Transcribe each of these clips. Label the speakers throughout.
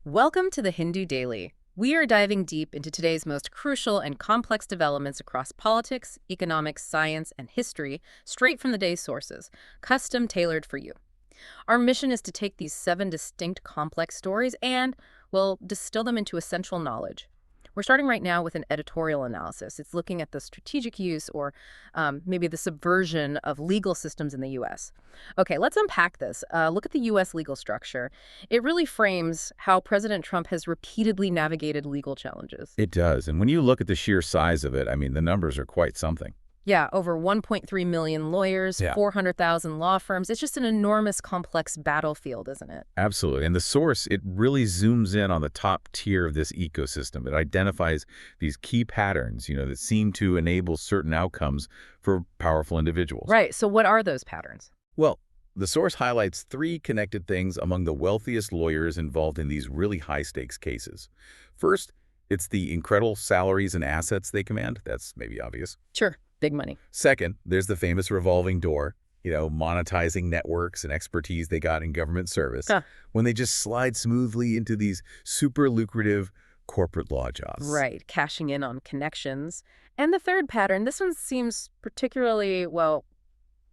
Speaker 1: Welcome to the Hindu Daily. We are diving deep into today's most crucial and complex developments across politics, economics, science, and history, straight from the day's sources, custom tailored for you. Our mission is to take these 7 distinct complex stories and, well, distill them into essential knowledge. We're starting right now with an editorial analysis. It's looking at the strategic use or maybe the subversion of legal systems in the U.S. Okay, let's unpack this. Look at the U.S. legal structure. It really frames how President Trump has repeatedly navigated legal challenges.
Speaker 2: It does. And when you look at the sheer size of it, I mean, the numbers are quite something.
Speaker 1: Yeah, over 1.3 million lawyers,
Speaker 2: Yeah.
Speaker 1: 400,000 law firms. It's just an enormous, complex battlefield, isn't it?
Speaker 2: Absolutely. And the source, it really zooms in on the top tier of this ecosystem. It identifies these key patterns, that seem to enable certain outcomes for powerful individuals.
Speaker 1: Right. So what are those patterns?
Speaker 2: Well, the source highlights 3 connected things among the wealthiest lawyers involved in these really high-stakes cases. First, it's the incredible salaries and assets they command. That's maybe obvious.
Speaker 1: Sure. Big money.
Speaker 2: Second, there's the famous revolving door, monetizing networks and expertise they got in government service when they just slide smoothly into these super lucrative corporate law jobs.
Speaker 1: Right. Cashing in on connections. And the third pattern, this one seems particularly, well,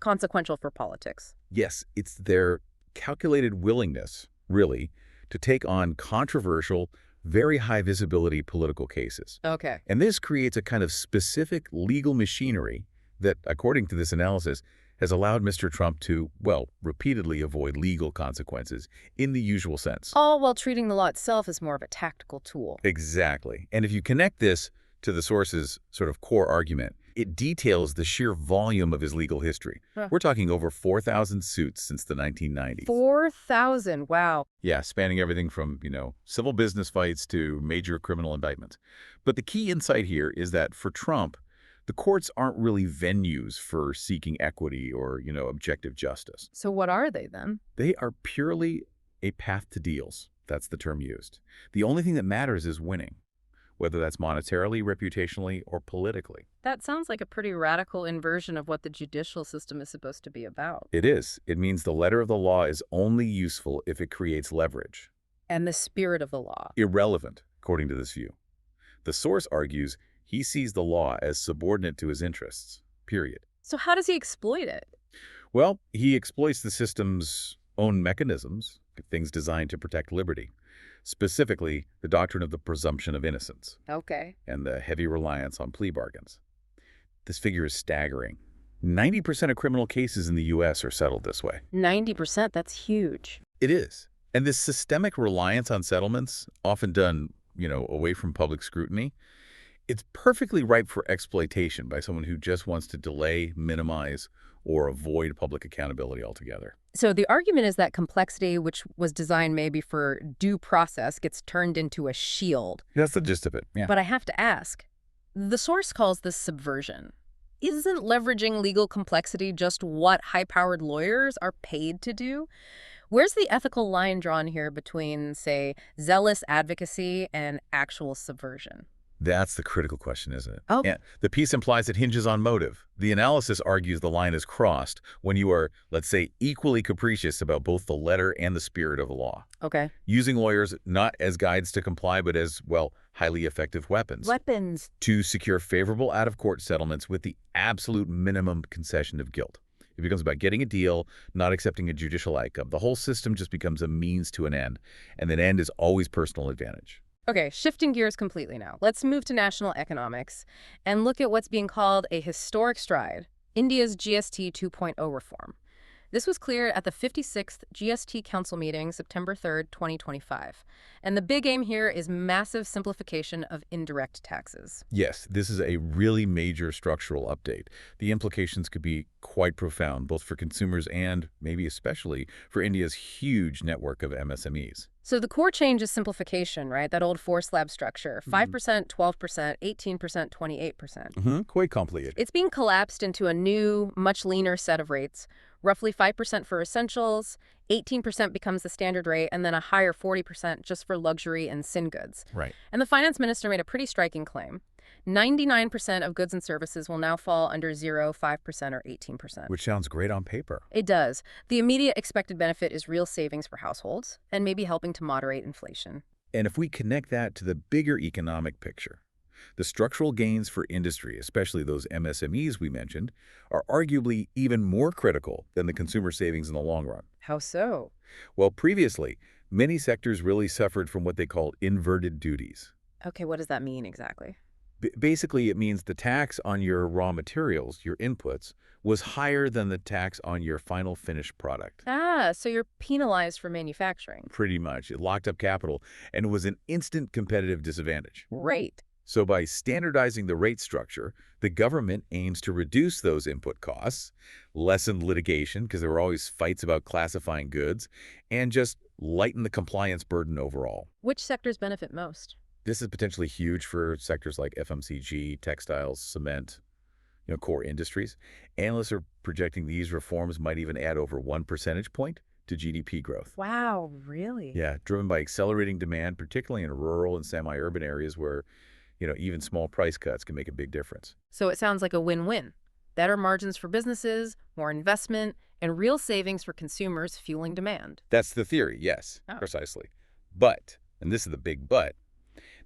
Speaker 1: consequential for politics.
Speaker 2: Yes, it's their calculated willingness, really, to take on controversial, very high visibility political cases.
Speaker 1: Okay.
Speaker 2: And this creates a kind of specific legal machinery that, according to this analysis, has allowed Mr. Trump to, well, repeatedly avoid legal consequences in the usual sense.
Speaker 1: All while treating the law itself as more of a tactical tool.
Speaker 2: Exactly. And if you connect this to the source's sort of core argument, it details the sheer volume of his legal history. We're talking over 4,000 suits since the 1990s.
Speaker 1: 4,000. Wow.
Speaker 2: Yeah, spanning everything from, civil business fights to major criminal indictments. But the key insight here is that for Trump, the courts aren't really venues for seeking equity or, objective justice.
Speaker 1: So what are they then?
Speaker 2: They are purely a path to deals. That's the term used. The only thing that matters is winning, whether that's monetarily, reputationally, or politically.
Speaker 1: That sounds like a pretty radical inversion of what the judicial system is supposed to be about.
Speaker 2: It is. It means the letter of the law is only useful if it creates leverage.
Speaker 1: And the spirit of the law.
Speaker 2: Irrelevant, according to this view. The source argues he sees the law as subordinate to his interests, period.
Speaker 1: So how does he exploit it?
Speaker 2: Well, he exploits the system's own mechanisms, things designed to protect liberty. Specifically, the doctrine of the presumption of innocence.
Speaker 1: Okay.
Speaker 2: And the heavy reliance on plea bargains. This figure is staggering. 90% of criminal cases in the U.S. are settled this way.
Speaker 1: 90%? That's huge.
Speaker 2: It is. And this systemic reliance on settlements, often done, away from public scrutiny, it's perfectly ripe for exploitation by someone who just wants to delay, minimize, or avoid public accountability altogether.
Speaker 1: So the argument is that complexity, which was designed maybe for due process, gets turned into a shield.
Speaker 2: That's the gist of it, yeah.
Speaker 1: But I have to ask, the source calls this subversion. Isn't leveraging legal complexity just what high-powered lawyers are paid to do? Where's the ethical line drawn here between, say, zealous advocacy and actual subversion?
Speaker 2: That's the critical question, isn't it?
Speaker 1: Oh.
Speaker 2: Yeah. The piece implies it hinges on motive. The analysis argues the line is crossed when you are, let's say, equally capricious about both the letter and the spirit of the law.
Speaker 1: Okay.
Speaker 2: Using lawyers not as guides to comply, but as, well, highly effective weapons.
Speaker 1: Weapons.
Speaker 2: To secure favorable out-of-court settlements with the absolute minimum concession of guilt. It becomes about getting a deal, not accepting a judicial outcome. The whole system just becomes a means to an end, and that end is always personal advantage.
Speaker 1: Okay, shifting gears completely now. Let's move to national economics and look at what's being called a historic stride, India's GST 2.0 reform. This was cleared at the 56th GST Council meeting, September 3rd, 2025. And the big aim here is massive simplification of indirect taxes.
Speaker 2: Yes, this is a really major structural update. The implications could be quite profound, both for consumers and, maybe especially, for India's huge network of MSMEs.
Speaker 1: So the core change is simplification, right? That old 4-slab structure, 5%, 12%, 18%, 28%.
Speaker 2: Quite complicated.
Speaker 1: It's being collapsed into a new, much leaner set of rates. Roughly 5% for essentials, 18% becomes the standard rate, and then a higher 40% just for luxury and sin goods.
Speaker 2: Right.
Speaker 1: And the finance minister made a pretty striking claim. 99% of goods and services will now fall under 0, 5%, or 18%.
Speaker 2: Which sounds great on paper.
Speaker 1: It does. The immediate expected benefit is real savings for households and maybe helping to moderate inflation.
Speaker 2: And if we connect that to the bigger economic picture, the structural gains for industry, especially those MSMEs we mentioned, are arguably even more critical than the consumer savings in the long run.
Speaker 1: How so?
Speaker 2: Well, previously, many sectors really suffered from what they called inverted duties.
Speaker 1: Okay, what does that mean exactly?
Speaker 2: Basically, it means the tax on your raw materials, your inputs, was higher than the tax on your final finished product.
Speaker 1: Ah, so you're penalized for manufacturing.
Speaker 2: Pretty much. It locked up capital and was an instant competitive disadvantage.
Speaker 1: Right.
Speaker 2: So by standardizing the rate structure, the government aims to reduce those input costs, lessen litigation because there were always fights about classifying goods, and just lighten the compliance burden overall.
Speaker 1: Which sectors benefit most?
Speaker 2: This is potentially huge for sectors like FMCG, textiles, cement, core industries. Analysts are projecting these reforms might even add over 1 percentage point to GDP growth.
Speaker 1: Wow, really?
Speaker 2: Yeah, driven by accelerating demand, particularly in rural and semi-urban areas where, even small price cuts can make a big difference.
Speaker 1: So it sounds like a win-win. Better margins for businesses, more investment, and real savings for consumers fueling demand.
Speaker 2: That's the theory, yes,
Speaker 1: Oh.
Speaker 2: precisely. But, and this is the big but,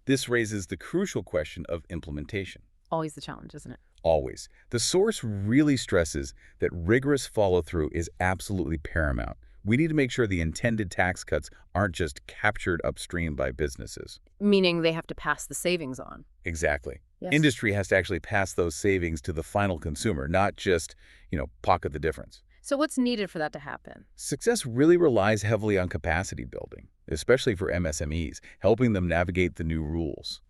Speaker 2: this raises the crucial question of implementation.
Speaker 1: Always the challenge, isn't it?
Speaker 2: Always. The source really stresses that rigorous follow-through is absolutely paramount. We need to make sure the intended tax cuts aren't just captured upstream by businesses.
Speaker 1: Meaning they have to pass the savings on.
Speaker 2: Exactly.
Speaker 1: Yes.
Speaker 2: Industry has to actually pass those savings to the final consumer, not just, pocket the difference.
Speaker 1: So what's needed for that to happen?
Speaker 2: Success really relies heavily on capacity building, especially for MSMEs, helping them navigate the new rules.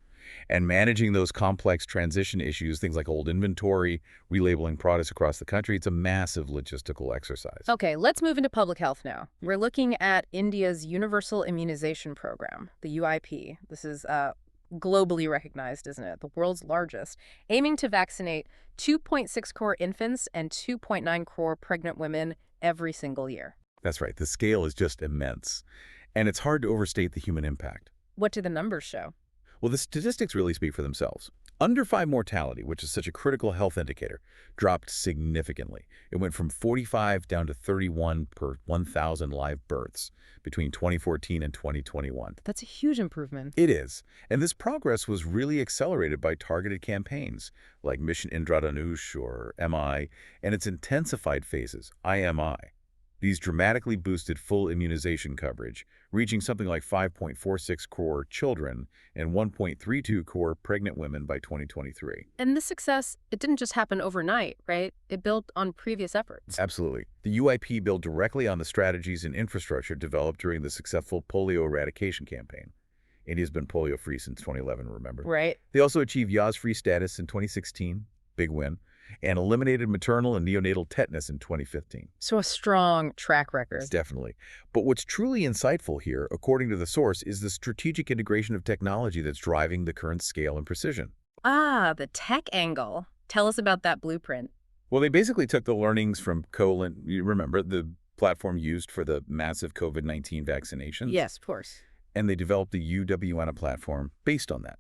Speaker 2: And managing those complex transition issues, things like old inventory, relabeling products across the country, it's a massive logistical exercise.
Speaker 1: Okay, let's move into public health now. We're looking at India's Universal Immunization Program, the UIP. This is globally recognized, isn't it? The world's largest, aiming to vaccinate 2.6 crore infants and 2.9 crore pregnant women every single year.
Speaker 2: That's right. The scale is just immense. And it's hard to overstate the human impact.
Speaker 1: What do the numbers show?
Speaker 2: Well, the statistics really speak for themselves. Under 5 mortality, which is such a critical health indicator, dropped significantly. It went from 45 down to 31 per 1,000 live births between 2014 and 2021.
Speaker 1: That's a huge improvement.
Speaker 2: It is. And this progress was really accelerated by targeted campaigns like Mission Indradhanush or MI, and its intensified phases, IMI. These dramatically boosted full immunization coverage, reaching something like 5.46 crore children and 1.32 crore pregnant women by 2023.
Speaker 1: And this success, it didn't just happen overnight, right? It built on previous efforts.
Speaker 2: Absolutely. The UIP built directly on the strategies and infrastructure developed during the successful polio eradication campaign. India's been polio-free since 2011, remember?
Speaker 1: Right.
Speaker 2: They also achieved Yas-free status in 2016, big win, and eliminated maternal and neonatal tetanus in 2015.
Speaker 1: So a strong track record.
Speaker 2: Definitely. But what's truly insightful here, according to the source, is the strategic integration of technology that's driving the current scale and precision.
Speaker 1: Ah, the tech angle. Tell us about that blueprint.
Speaker 2: Well, they basically took the learnings from Colin, you remember, the platform used for the massive COVID-19 vaccinations?
Speaker 1: Yes, of course.
Speaker 2: And they developed the UWN platform based on that.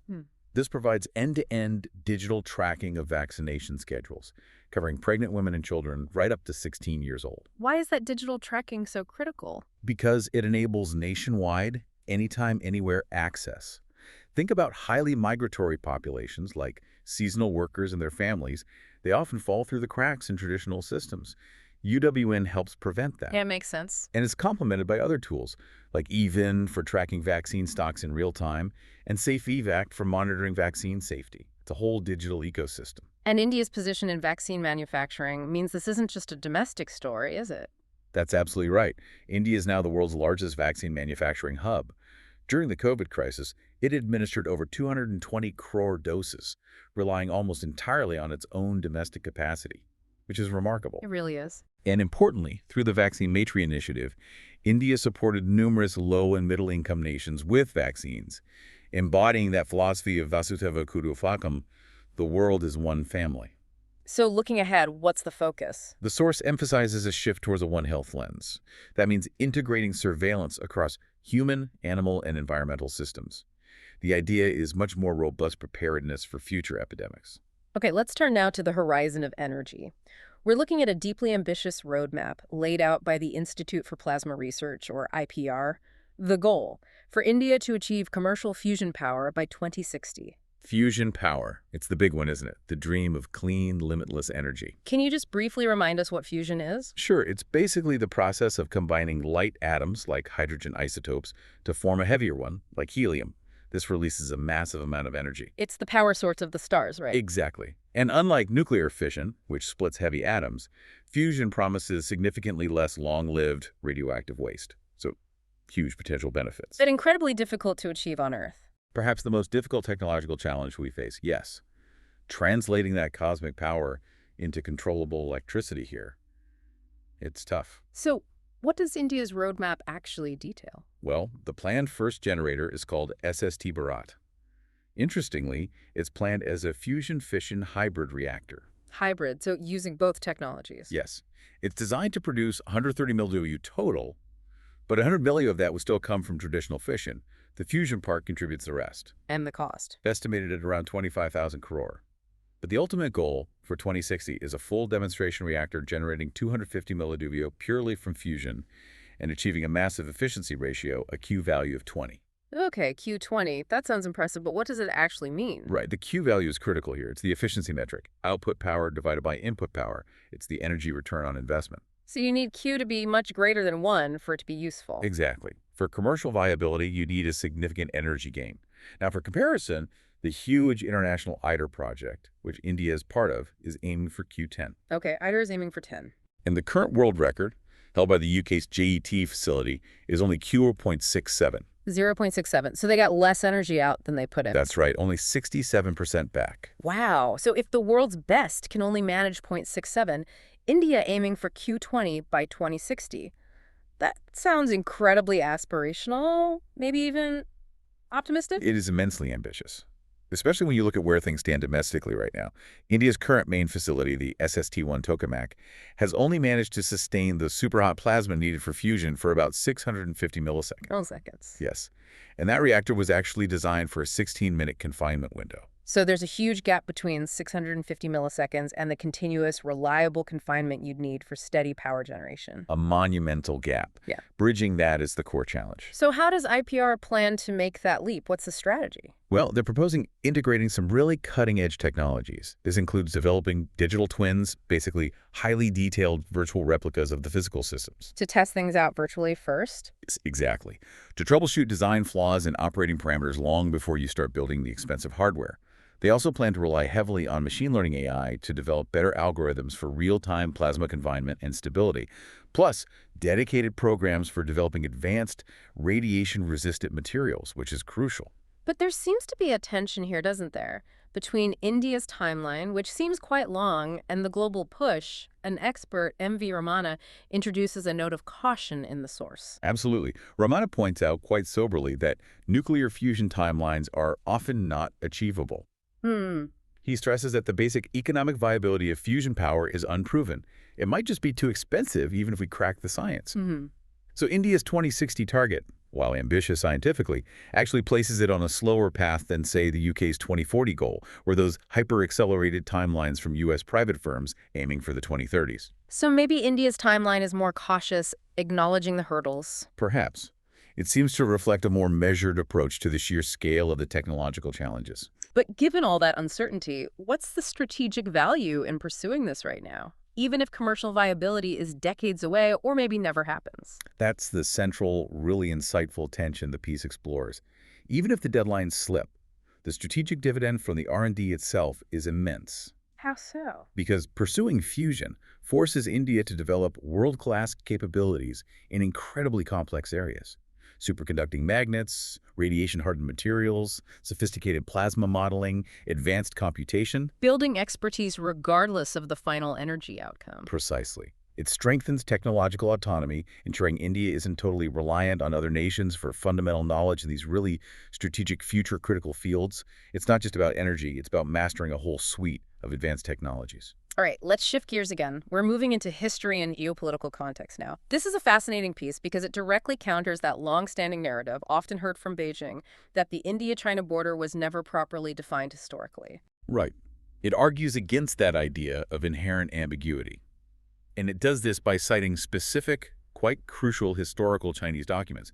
Speaker 2: This provides end-to-end digital tracking of vaccination schedules, covering pregnant women and children right up to 16 years old.
Speaker 1: Why is that digital tracking so critical?
Speaker 2: Because it enables nationwide, anytime, anywhere access. Think about highly migratory populations like seasonal workers and their families. They often fall through the cracks in traditional systems. UWN helps prevent that.
Speaker 1: Yeah, makes sense.
Speaker 2: And it's complemented by other tools like EVIN for tracking vaccine stocks in real time and SafeEvac for monitoring vaccine safety. It's a whole digital ecosystem.
Speaker 1: And India's position in vaccine manufacturing means this isn't just a domestic story, is it?
Speaker 2: That's absolutely right. India is now the world's largest vaccine manufacturing hub. During the COVID crisis, it administered over 220 crore doses, relying almost entirely on its own domestic capacity, which is remarkable.
Speaker 1: It really is.
Speaker 2: And importantly, through the Vaccine Maitri initiative, India supported numerous low- and middle-income nations with vaccines, embodying that philosophy of Vasudhaiva Kutumbakam, the world is one family.
Speaker 1: So looking ahead, what's the focus?
Speaker 2: The source emphasizes a shift towards a One Health lens. That means integrating surveillance across human, animal, and environmental systems. The idea is much more robust preparedness for future epidemics.
Speaker 1: Okay, let's turn now to the horizon of energy. We're looking at a deeply ambitious roadmap laid out by the Institute for Plasma Research, or IPR. The goal for India to achieve commercial fusion power by 2060.
Speaker 2: Fusion power. It's the big one, isn't it? The dream of clean, limitless energy.
Speaker 1: Can you just briefly remind us what fusion is?
Speaker 2: Sure, it's basically the process of combining light atoms, like hydrogen isotopes, to form a heavier one, like helium. This releases a massive amount of energy.
Speaker 1: It's the power source of the stars, right?
Speaker 2: Exactly. And unlike nuclear fission, which splits heavy atoms, fusion promises significantly less long-lived radioactive waste. So, huge potential benefits.
Speaker 1: But incredibly difficult to achieve on Earth.
Speaker 2: Perhaps the most difficult technological challenge we face, yes. Translating that cosmic power into controllable electricity here. It's tough.
Speaker 1: So, what does India's roadmap actually detail?
Speaker 2: Well, the planned first generator is called SST Bharat. Interestingly, it's planned as a fusion-fission hybrid reactor.
Speaker 1: Hybrid, so using both technologies.
Speaker 2: Yes. It's designed to produce 130 mW total, but 100 milli of that will still come from traditional fission. The fusion part contributes the rest.
Speaker 1: And the cost.
Speaker 2: Estimated at around 25,000 crore. But the ultimate goal for 2060 is a full demonstration reactor generating 250 milleduvio purely from fusion and achieving a massive efficiency ratio, a Q value of 20.
Speaker 1: Okay, Q20. That sounds impressive, but what does it actually mean?
Speaker 2: Right, the Q value is critical here. It's the efficiency metric. Output power divided by input power. It's the energy return on investment.
Speaker 1: So you need Q to be much greater than 1 for it to be useful.
Speaker 2: Exactly. For commercial viability, you need a significant energy gain. Now, for comparison, the huge international ITER project, which India is part of, is aiming for Q10.
Speaker 1: Okay, ITER is aiming for 10.
Speaker 2: And the current world record, held by the UK's JET facility, is only Q0.67.
Speaker 1: 0.67. So they got less energy out than they put in.
Speaker 2: That's right, only 67% back.
Speaker 1: Wow. So if the world's best can only manage 0.67, India aiming for Q20 by 2060. That sounds incredibly aspirational, maybe even optimistic?
Speaker 2: It is immensely ambitious, especially when you look at where things stand domestically right now. India's current main facility, the SST-1 Tokamak, has only managed to sustain the superhot plasma needed for fusion for about 650 milliseconds.
Speaker 1: Milliseconds.
Speaker 2: Yes. And that reactor was actually designed for a 16-minute confinement window.
Speaker 1: So there's a huge gap between 650 milliseconds and the continuous, reliable confinement you'd need for steady power generation.
Speaker 2: A monumental gap.
Speaker 1: Yeah.
Speaker 2: Bridging that is the core challenge.
Speaker 1: So how does IPR plan to make that leap? What's the strategy?
Speaker 2: Well, they're proposing integrating some really cutting-edge technologies. This includes developing digital twins, basically highly detailed virtual replicas of the physical systems.
Speaker 1: To test things out virtually first?
Speaker 2: Exactly. To troubleshoot design flaws and operating parameters long before you start building the expensive hardware. They also plan to rely heavily on machine learning AI to develop better algorithms for real-time plasma confinement and stability, plus dedicated programs for developing advanced radiation-resistant materials, which is crucial.
Speaker 1: But there seems to be a tension here, doesn't there, between India's timeline, which seems quite long, and the global push. An expert, M.V. Ramana, introduces a note of caution in the source.
Speaker 2: Absolutely. Ramana points out quite soberly that nuclear fusion timelines are often not achievable. He stresses that the basic economic viability of fusion power is unproven. It might just be too expensive even if we crack the science. So India's 2060 target, while ambitious scientifically, actually places it on a slower path than, say, the UK's 2040 goal, or those hyper-accelerated timelines from US private firms aiming for the 2030s.
Speaker 1: So maybe India's timeline is more cautious, acknowledging the hurdles.
Speaker 2: Perhaps. It seems to reflect a more measured approach to the sheer scale of the technological challenges.
Speaker 1: But given all that uncertainty, what's the strategic value in pursuing this right now, even if commercial viability is decades away or maybe never happens?
Speaker 2: That's the central, really insightful tension the piece explores. Even if the deadlines slip, the strategic dividend from the R&D itself is immense.
Speaker 1: How so?
Speaker 2: Because pursuing fusion forces India to develop world-class capabilities in incredibly complex areas. Superconducting magnets, radiation-hardened materials, sophisticated plasma modeling, advanced computation.
Speaker 1: Building expertise regardless of the final energy outcome.
Speaker 2: Precisely. It strengthens technological autonomy, ensuring India isn't totally reliant on other nations for fundamental knowledge in these really strategic future-critical fields. It's not just about energy, it's about mastering a whole suite of advanced technologies.
Speaker 1: All right, let's shift gears again. We're moving into history and geopolitical context now. This is a fascinating piece because it directly counters that long-standing narrative, often heard from Beijing, that the India-China border was never properly defined historically.
Speaker 2: Right. It argues against that idea of inherent ambiguity. And it does this by citing specific, quite crucial historical Chinese documents.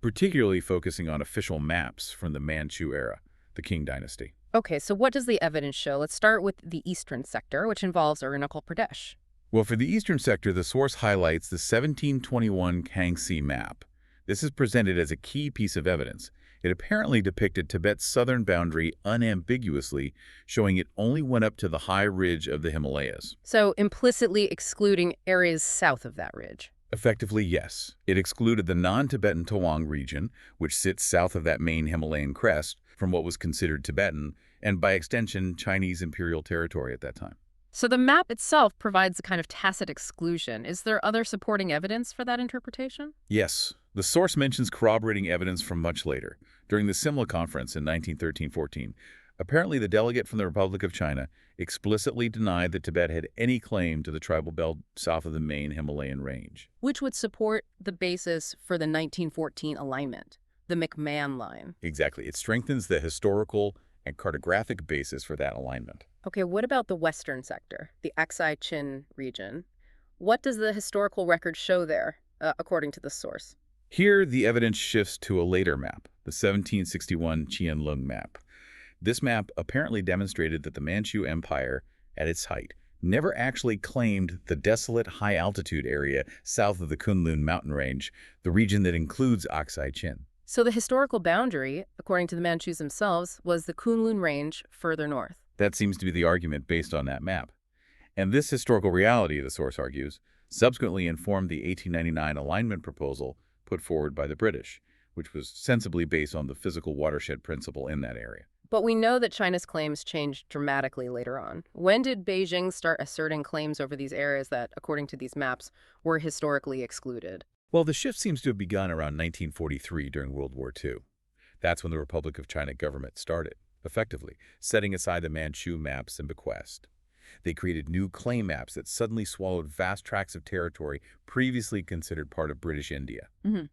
Speaker 2: particularly focusing on official maps from the Manchu era, the Qing dynasty.
Speaker 1: Okay, so what does the evidence show? Let's start with the eastern sector, which involves Arunachal Pradesh.
Speaker 2: Well, for the eastern sector, the source highlights the 1721 Kangxi map. This is presented as a key piece of evidence. It apparently depicted Tibet's southern boundary unambiguously, showing it only went up to the high ridge of the Himalayas.
Speaker 1: So implicitly excluding areas south of that ridge.
Speaker 2: Effectively, yes. It excluded the non-Tibetan Tawang region, which sits south of that main Himalayan crest, from what was considered Tibetan, and by extension, Chinese imperial territory at that time.
Speaker 1: So the map itself provides a kind of tacit exclusion. Is there other supporting evidence for that interpretation?
Speaker 2: Yes, the source mentions corroborating evidence from much later. During the Simla Conference in 1913-14, apparently the delegate from the Republic of China explicitly denied that Tibet had any claim to the tribal belt south of the main Himalayan range.
Speaker 1: Which would support the basis for the 1914 alignment, the McMahon line.
Speaker 2: Exactly. It strengthens the historical and cartographic basis for that alignment.
Speaker 1: Okay, what about the western sector, the Aksai-Chin region? What does the historical record show there, according to the source?
Speaker 2: Here, the evidence shifts to a later map, the 1761 Qianlong map. This map apparently demonstrated that the Manchu Empire, at its height, never actually claimed the desolate high-altitude area south of the Kunlun mountain range, the region that includes Aksai-Chin.
Speaker 1: So the historical boundary, according to the Manchus themselves, was the Kunlun range further north.
Speaker 2: That seems to be the argument based on that map. And this historical reality, the source argues, subsequently informed the 1899 alignment proposal put forward by the British, which was sensibly based on the physical watershed principle in that area.
Speaker 1: But we know that China's claims changed dramatically later on. When did Beijing start asserting claims over these areas that, according to these maps, were historically excluded?
Speaker 2: Well, the shift seems to have begun around 1943 during World War II. That's when the Republic of China government started, effectively, setting aside the Manchu maps and bequest. They created new claim maps that suddenly swallowed vast tracts of territory previously considered part of British India.
Speaker 1: Mm-hmm.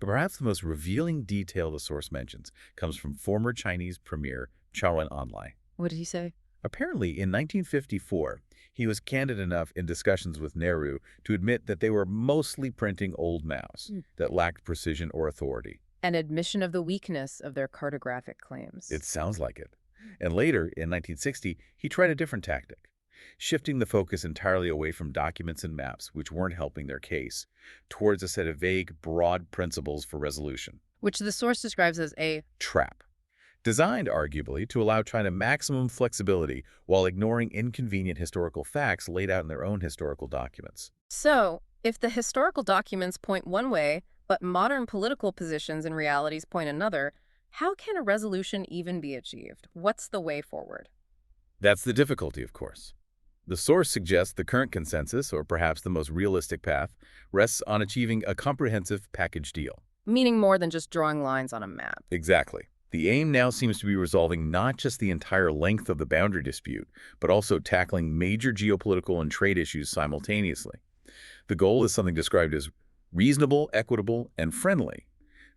Speaker 2: But perhaps the most revealing detail the source mentions comes from former Chinese Premier Chao Enlai.
Speaker 1: What did he say?
Speaker 2: Apparently, in 1954, he was candid enough in discussions with Nehru to admit that they were mostly printing old maps that lacked precision or authority.
Speaker 1: An admission of the weakness of their cartographic claims.
Speaker 2: It sounds like it. And later, in 1960, he tried a different tactic, shifting the focus entirely away from documents and maps, which weren't helping their case, towards a set of vague, broad principles for resolution.
Speaker 1: Which the source describes as a
Speaker 2: trap. Designed, arguably, to allow China maximum flexibility while ignoring inconvenient historical facts laid out in their own historical documents.
Speaker 1: So, if the historical documents point one way, but modern political positions and realities point another, how can a resolution even be achieved? What's the way forward?
Speaker 2: That's the difficulty, of course. The source suggests the current consensus, or perhaps the most realistic path, rests on achieving a comprehensive package deal.
Speaker 1: Meaning more than just drawing lines on a map.
Speaker 2: Exactly. The aim now seems to be resolving not just the entire length of the boundary dispute, but also tackling major geopolitical and trade issues simultaneously. The goal is something described as reasonable, equitable, and friendly.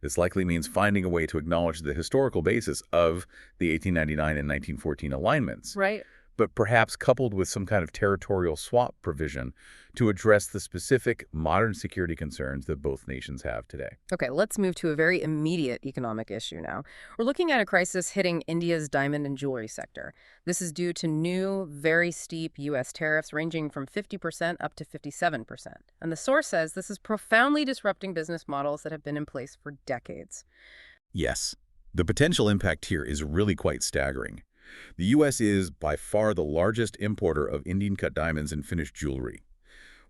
Speaker 2: This likely means finding a way to acknowledge the historical basis of the 1899 and 1914 alignments.
Speaker 1: Right.
Speaker 2: But perhaps coupled with some kind of territorial swap provision to address the specific modern security concerns that both nations have today.
Speaker 1: Okay, let's move to a very immediate economic issue now. We're looking at a crisis hitting India's diamond and jewelry sector. This is due to new, very steep U.S. tariffs ranging from 50% up to 57%. And the source says this is profoundly disrupting business models that have been in place for decades.
Speaker 2: Yes, the potential impact here is really quite staggering. The U.S. is by far the largest importer of Indian-cut diamonds and finished jewelry.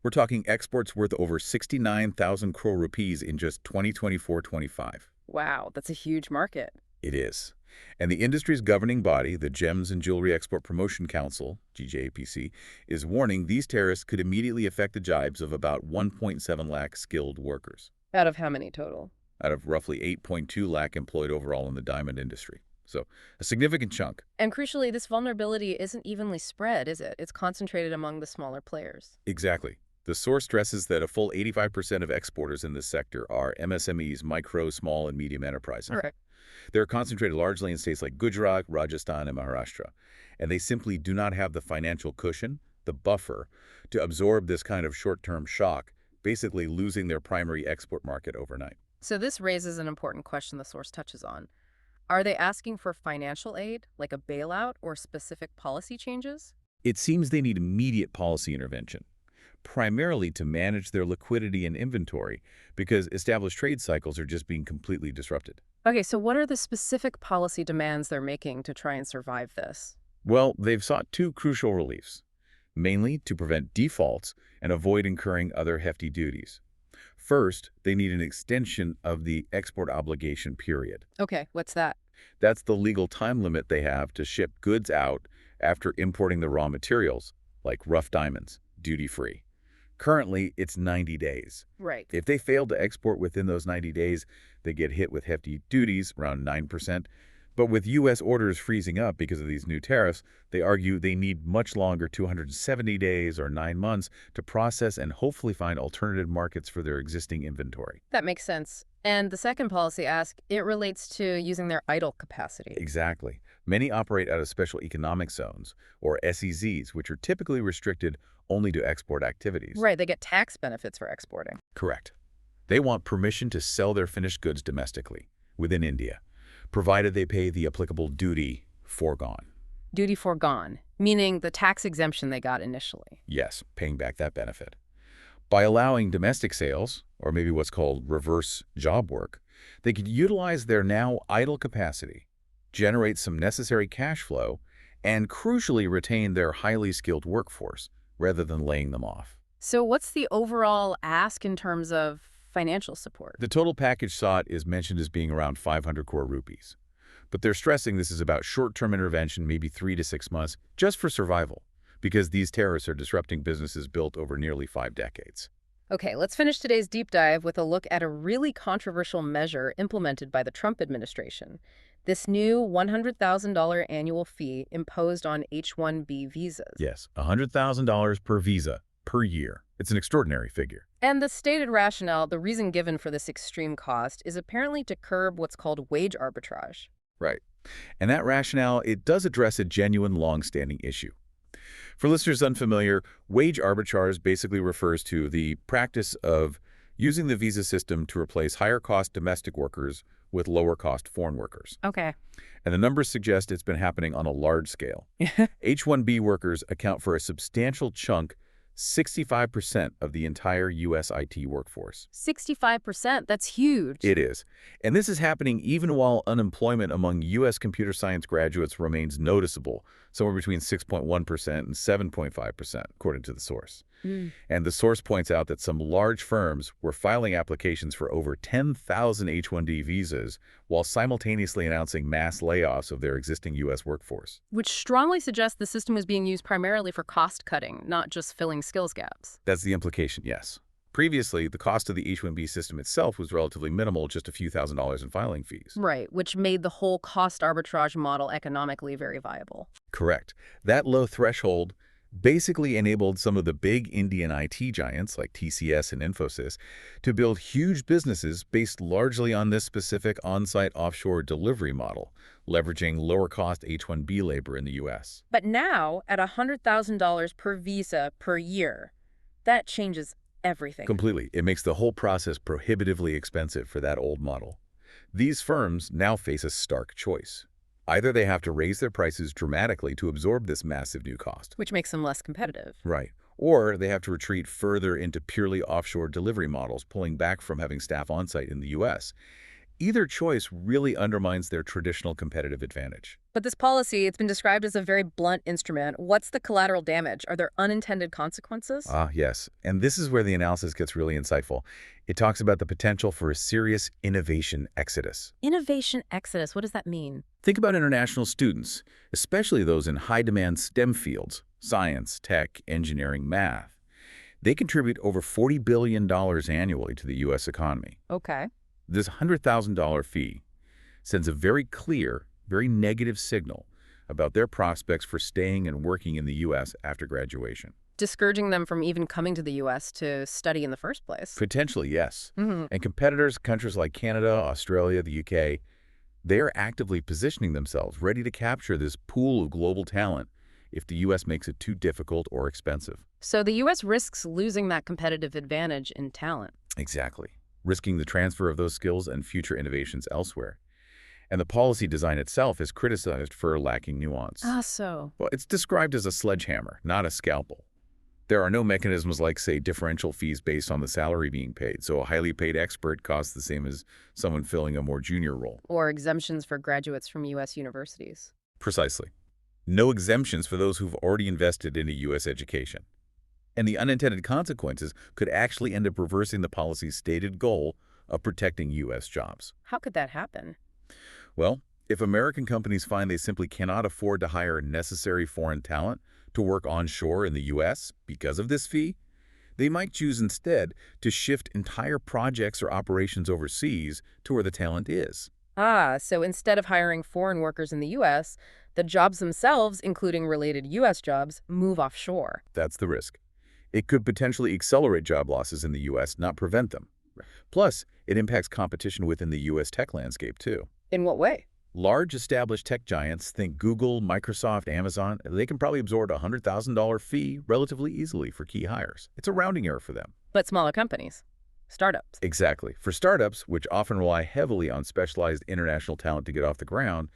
Speaker 2: We're talking exports worth over 69,000 crore rupees in just 2024-25.
Speaker 1: Wow, that's a huge market.
Speaker 2: It is. And the industry's governing body, the Gems and Jewelry Export Promotion Council, GJAPC, is warning these tariffs could immediately affect the jobs of about 1.7 lakh skilled workers.
Speaker 1: Out of how many total?
Speaker 2: Out of roughly 8.2 lakh employed overall in the diamond industry. So, a significant chunk.
Speaker 1: And crucially, this vulnerability isn't evenly spread, is it? It's concentrated among the smaller players.
Speaker 2: Exactly. The source stresses that a full 85% of exporters in this sector are MSMEs, micro, small, and medium enterprises.
Speaker 1: Okay.
Speaker 2: They're concentrated largely in states like Gujarat, Rajasthan, and Maharashtra, and they simply do not have the financial cushion, the buffer, to absorb this kind of short-term shock, basically losing their primary export market overnight.
Speaker 1: So this raises an important question the source touches on. Are they asking for financial aid, like a bailout, or specific policy changes?
Speaker 2: It seems they need immediate policy intervention, primarily to manage their liquidity and inventory, because established trade cycles are just being completely disrupted.
Speaker 1: Okay, so what are the specific policy demands they're making to try and survive this?
Speaker 2: Well, they've sought two crucial reliefs, mainly to prevent defaults and avoid incurring other hefty duties. First, they need an extension of the export obligation period.
Speaker 1: Okay, what's that?
Speaker 2: That's the legal time limit they have to ship goods out after importing the raw materials, like rough diamonds, duty-free. Currently, it's 90 days.
Speaker 1: Right.
Speaker 2: If they fail to export within those 90 days, they get hit with hefty duties, around 9%. But with U.S. orders freezing up because of these new tariffs, they argue they need much longer, 270 days or 9 months, to process and hopefully find alternative markets for their existing inventory.
Speaker 1: That makes sense. And the second policy ask, it relates to using their idle capacity.
Speaker 2: Exactly. Many operate out of special economic zones, or SEZs, which are typically restricted only to export activities.
Speaker 1: Right, they get tax benefits for exporting.
Speaker 2: Correct. They want permission to sell their finished goods domestically, within India, provided they pay the applicable duty foregone.
Speaker 1: Duty foregone, meaning the tax exemption they got initially.
Speaker 2: Yes, paying back that benefit. By allowing domestic sales, or maybe what's called reverse job work, they could utilize their now idle capacity, generate some necessary cash flow, and crucially retain their highly skilled workforce rather than laying them off.
Speaker 1: So what's the overall ask in terms of financial support?
Speaker 2: The total package sought is mentioned as being around 500 crore rupees. But they're stressing this is about short-term intervention, maybe 3 to 6 months, just for survival, because these tariffs are disrupting businesses built over nearly 5 decades.
Speaker 1: Okay, let's finish today's deep dive with a look at a really controversial measure implemented by the Trump administration. This new $100,000 annual fee imposed on H-1B visas.
Speaker 2: Yes, $100,000 per visa per year. It's an extraordinary figure.
Speaker 1: And the stated rationale, the reason given for this extreme cost, is apparently to curb what's called wage arbitrage.
Speaker 2: Right. And that rationale, it does address a genuine long-standing issue. For listeners unfamiliar, wage arbitrage basically refers to the practice of using the visa system to replace higher-cost domestic workers with lower-cost foreign workers.
Speaker 1: Okay.
Speaker 2: And the numbers suggest it's been happening on a large scale. H-1B workers account for a substantial chunk, 65% of the entire U.S. IT workforce.
Speaker 1: 65%? That's huge.
Speaker 2: It is. And this is happening even while unemployment among U.S. computer science graduates remains noticeable, somewhere between 6.1% and 7.5%, according to the source. And the source points out that some large firms were filing applications for over 10,000 H-1B visas while simultaneously announcing mass layoffs of their existing U.S. workforce.
Speaker 1: Which strongly suggests the system was being used primarily for cost cutting, not just filling skills gaps.
Speaker 2: That's the implication, yes. Previously, the cost of the H-1B system itself was relatively minimal, just a few $1,000s in filing fees.
Speaker 1: Right, which made the whole cost arbitrage model economically very viable.
Speaker 2: Correct. That low threshold basically enabled some of the big Indian IT giants like TCS and Infosys to build huge businesses based largely on this specific on-site offshore delivery model, leveraging lower-cost H-1B labor in the U.S.
Speaker 1: But now, at $100,000 per visa per year, that changes everything.
Speaker 2: Completely. It makes the whole process prohibitively expensive for that old model. These firms now face a stark choice. Either they have to raise their prices dramatically to absorb this massive new cost.
Speaker 1: Which makes them less competitive.
Speaker 2: Right. Or they have to retreat further into purely offshore delivery models, pulling back from having staff on-site in the U.S. Either choice really undermines their traditional competitive advantage.
Speaker 1: But this policy, it's been described as a very blunt instrument. What's the collateral damage? Are there unintended consequences?
Speaker 2: Yes. And this is where the analysis gets really insightful. It talks about the potential for a serious innovation exodus.
Speaker 1: Innovation exodus, what does that mean?
Speaker 2: Think about international students, especially those in high-demand STEM fields, science, tech, engineering, math. They contribute over $40 billion annually to the U.S. economy.
Speaker 1: Okay.
Speaker 2: This $100,000 fee sends a very clear, very negative signal about their prospects for staying and working in the U.S. after graduation.
Speaker 1: Discouraging them from even coming to the U.S. to study in the first place.
Speaker 2: Potentially, yes. And competitors, countries like Canada, Australia, the UK, they are actively positioning themselves, ready to capture this pool of global talent if the U.S. makes it too difficult or expensive.
Speaker 1: So the U.S. risks losing that competitive advantage in talent.
Speaker 2: Exactly. risking the transfer of those skills and future innovations elsewhere. And the policy design itself is criticized for lacking nuance.
Speaker 1: Ah, so.
Speaker 2: Well, it's described as a sledgehammer, not a scalpel. There are no mechanisms like, say, differential fees based on the salary being paid, so a highly paid expert costs the same as someone filling a more junior role.
Speaker 1: Or exemptions for graduates from U.S. universities.
Speaker 2: Precisely. No exemptions for those who've already invested in a U.S. education. And the unintended consequences could actually end up reversing the policy's stated goal of protecting U.S. jobs.
Speaker 1: How could that happen?
Speaker 2: Well, if American companies find they simply cannot afford to hire necessary foreign talent to work onshore in the U.S. because of this fee, they might choose instead to shift entire projects or operations overseas to where the talent is.
Speaker 1: Ah, so instead of hiring foreign workers in the U.S., the jobs themselves, including related U.S. jobs, move offshore.
Speaker 2: That's the risk. It could potentially accelerate job losses in the U.S., not prevent them. Plus, it impacts competition within the U.S. tech landscape, too.
Speaker 1: In what way?
Speaker 2: Large established tech giants, think Google, Microsoft, Amazon, they can probably absorb a $100,000 fee relatively easily for key hires. It's a rounding error for them.
Speaker 1: But smaller companies, startups.
Speaker 2: Exactly. For startups, which often rely heavily on specialized international talent to get off the ground,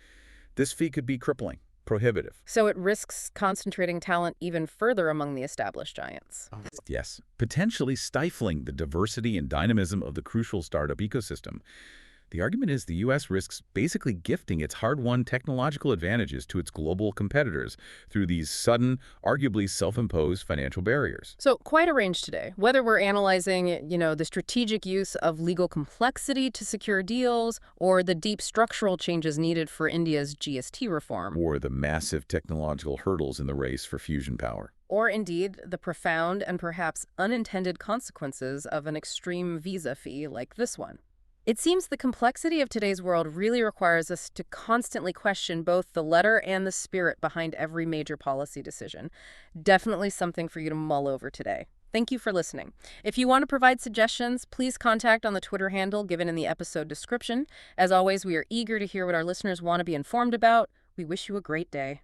Speaker 2: this fee could be crippling, prohibitive.
Speaker 1: So it risks concentrating talent even further among the established giants.
Speaker 2: Yes, potentially stifling the diversity and dynamism of the crucial startup ecosystem. The argument is the U.S. risks basically gifting its hard-won technological advantages to its global competitors through these sudden, arguably self-imposed financial barriers.
Speaker 1: So quite a range today. Whether we're analyzing, the strategic use of legal complexity to secure deals or the deep structural changes needed for India's GST reform.
Speaker 2: Or the massive technological hurdles in the race for fusion power.
Speaker 1: Or indeed, the profound and perhaps unintended consequences of an extreme visa fee like this one. It seems the complexity of today's world really requires us to constantly question both the letter and the spirit behind every major policy decision. Definitely something for you to mull over today. Thank you for listening. If you want to provide suggestions, please contact on the Twitter handle given in the episode description. As always, we are eager to hear what our listeners want to be informed about. We wish you a great day.